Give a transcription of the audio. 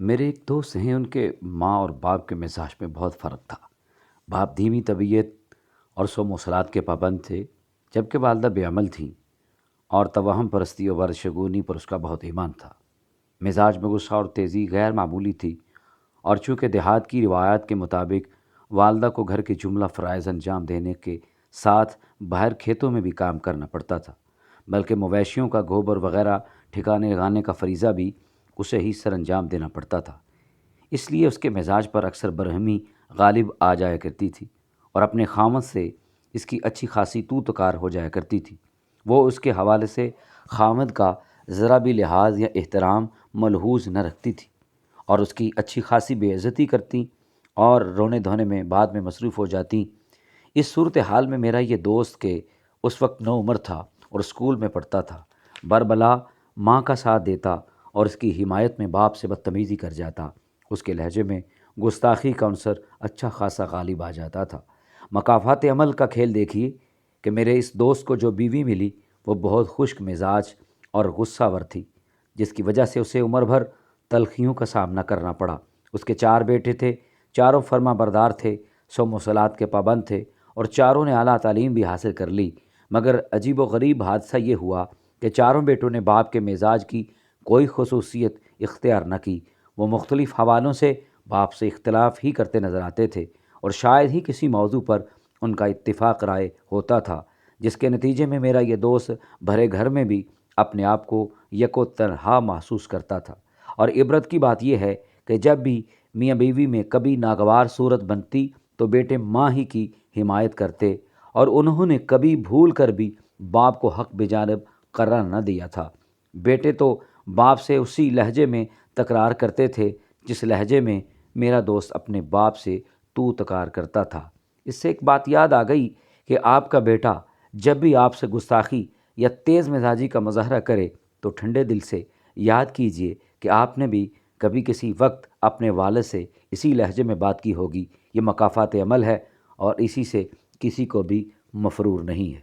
میرے ایک دوست ہیں، ان کے ماں اور باپ کے مزاج میں بہت فرق تھا۔ باپ دھیمی طبیعت اور سو مواصلات کے پابند تھے، جبکہ والدہ بے عمل تھیں اور توہم پرستی و ورشگونی پر اس کا بہت ایمان تھا۔ مزاج میں غصہ اور تیزی غیر معمولی تھی، اور چونکہ دیہات کی روایات کے مطابق والدہ کو گھر کے جملہ فرائض انجام دینے کے ساتھ باہر کھیتوں میں بھی کام کرنا پڑتا تھا، بلکہ مویشیوں کا گوبر وغیرہ ٹھکانے لگانے کا فریضہ بھی اسے ہی سر انجام دینا پڑتا تھا۔ اس لیے اس کے مزاج پر اکثر برہمی غالب آ جایا کرتی تھی، اور اپنے خاوند سے اس کی اچھی خاصی تو تکار ہو جایا کرتی تھی۔ وہ اس کے حوالے سے خاوند کا ذرا بھی لحاظ یا احترام ملحوظ نہ رکھتی تھی، اور اس کی اچھی خاصی بے عزتی کرتی اور رونے دھونے میں بعد میں مصروف ہو جاتی۔ اس صورتحال میں میرا یہ دوست کہ اس وقت نو عمر تھا اور اسکول میں پڑھتا تھا، بربلا ماں کا ساتھ دیتا اور اس کی حمایت میں باپ سے بدتمیزی کر جاتا۔ اس کے لہجے میں گستاخی کا عنصر اچھا خاصا غالب آ جاتا تھا۔ مکافات عمل کا کھیل دیکھیے کہ میرے اس دوست کو جو بیوی ملی وہ بہت خشک مزاج اور غصہ ور تھی، جس کی وجہ سے اسے عمر بھر تلخیوں کا سامنا کرنا پڑا۔ اس کے 4 بیٹے تھے، چاروں فرما بردار تھے، سو مصلات کے پابند تھے، اور چاروں نے اعلیٰ تعلیم بھی حاصل کر لی، مگر عجیب و غریب حادثہ یہ ہوا کہ چاروں بیٹوں نے باپ کے مزاج کی کوئی خصوصیت اختیار نہ کی۔ وہ مختلف حوالوں سے باپ سے اختلاف ہی کرتے نظر آتے تھے، اور شاید ہی کسی موضوع پر ان کا اتفاق رائے ہوتا تھا، جس کے نتیجے میں میرا یہ دوست بھرے گھر میں بھی اپنے آپ کو یک و تنہا محسوس کرتا تھا۔ اور عبرت کی بات یہ ہے کہ جب بھی میاں بیوی میں کبھی ناگوار صورت بنتی تو بیٹے ماں ہی کی حمایت کرتے، اور انہوں نے کبھی بھول کر بھی باپ کو حق بجانب قرار نہ دیا تھا۔ بیٹے تو باپ سے اسی لہجے میں تکرار کرتے تھے جس لہجے میں میرا دوست اپنے باپ سے تو تکار کرتا تھا۔ اس سے ایک بات یاد آ گئی کہ آپ کا بیٹا جب بھی آپ سے گستاخی یا تیز مزاجی کا مظاہرہ کرے تو ٹھنڈے دل سے یاد کیجئے کہ آپ نے بھی کبھی کسی وقت اپنے والد سے اسی لہجے میں بات کی ہوگی۔ یہ مکافات عمل ہے، اور اسی سے کسی کو بھی مفرور نہیں ہے۔